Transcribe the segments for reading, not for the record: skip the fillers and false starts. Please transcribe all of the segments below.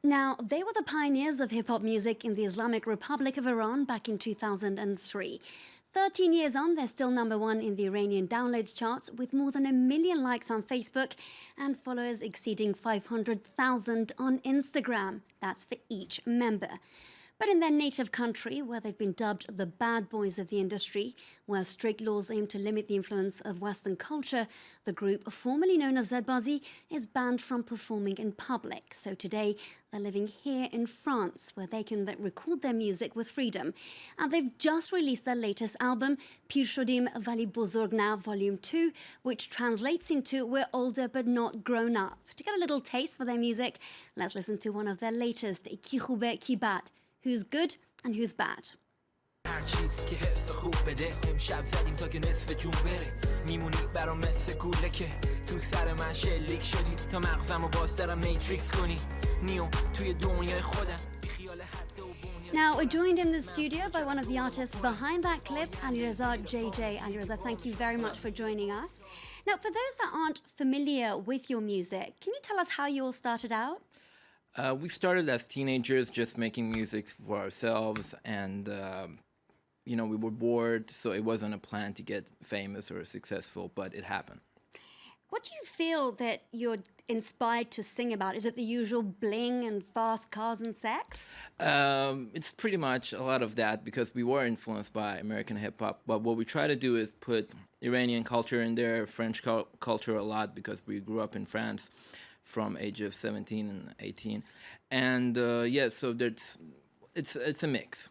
Now, they were the pioneers of hip-hop music in the Islamic Republic of Iran back in 2003. 13 years on, they're still #1 in the Iranian downloads charts with more than 1 million likes on Facebook and followers exceeding 500,000 on Instagram. That's for each member. But in their native country, where they've been dubbed the bad boys of the industry, where strict laws aim to limit the influence of Western culture, the group, formerly known as Zedbazi, is banned from performing in public. So today, they're living here in France, where they can record their music with freedom. And they've just released their latest album, Pir Shodim Vali Bozorg Na Volume 2, which translates into We're Older But Not Grown Up. To get a little taste for their music, let's listen to one of their latest, Ki Khoube Ki Bad. Who's good and who's bad. Now, we're joined in the studio by one of the artists behind that clip, Alireza JJ. Alireza, thank you very much for joining us. Now, for those that aren't familiar with your music, can you tell us how you all started out? We started as teenagers just making music for ourselves, and we were bored, so it wasn't a plan to get famous or successful, but it happened. What do you feel that you're inspired to sing about? Is it the usual bling and fast cars and sex? It's pretty much a lot of that because we were influenced by American hip-hop, but what we try to do is put Iranian culture in there, French culture a lot because we grew up in France from age of 17 and 18. And so it's a mix.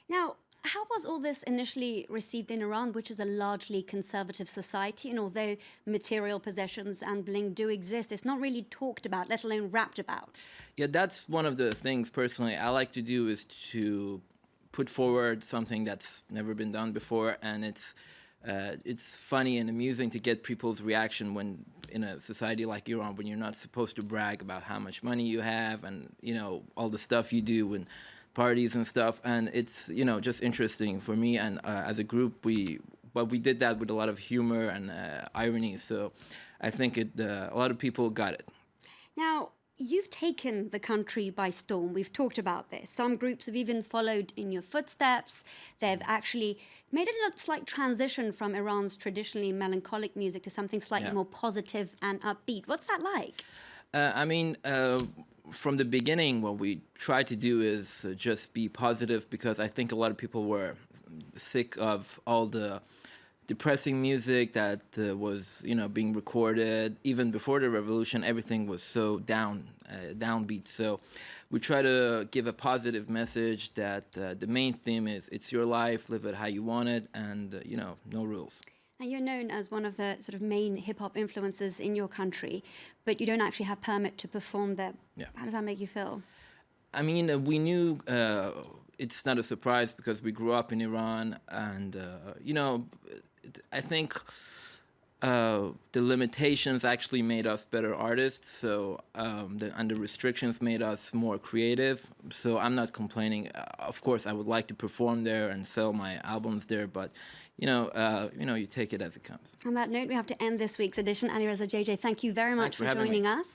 Now, how was all this initially received in Iran, which is a largely conservative society? And although material possessions and bling do exist, it's not really talked about, let alone rapped about. Yeah, that's one of the things personally I like to do is to put forward something that's never been done before, and it's funny and amusing to get people's reaction when in a society like Iran, when you're not supposed to brag about how much money you have and, all the stuff you do and parties and stuff. And it's, just interesting for me. And as a group, we did that with a lot of humor and irony. So I think a lot of people got it. Now, you've taken the country by storm. We've talked about this. Some groups have even followed in your footsteps. They've actually made a slight transition from Iran's traditionally melancholic music to something slightly more positive and upbeat. What's that like? From the beginning, what we tried to do is just be positive because I think a lot of people were sick of all the depressing music that was, being recorded. Even before the revolution, everything was so downbeat. So we try to give a positive message that the main theme is it's your life, live it how you want it, and, no rules. Now, you're known as one of the sort of main hip-hop influencers in your country, but you don't actually have permit to perform there. Yeah. How does that make you feel? We knew it's not a surprise because we grew up in Iran, and, I think the limitations actually made us better artists, so and the restrictions made us more creative. So I'm not complaining. Of course, I would like to perform there and sell my albums there, but you take it as it comes. On that note, we have to end this week's edition. Alireza JJ, thank you very much for joining us.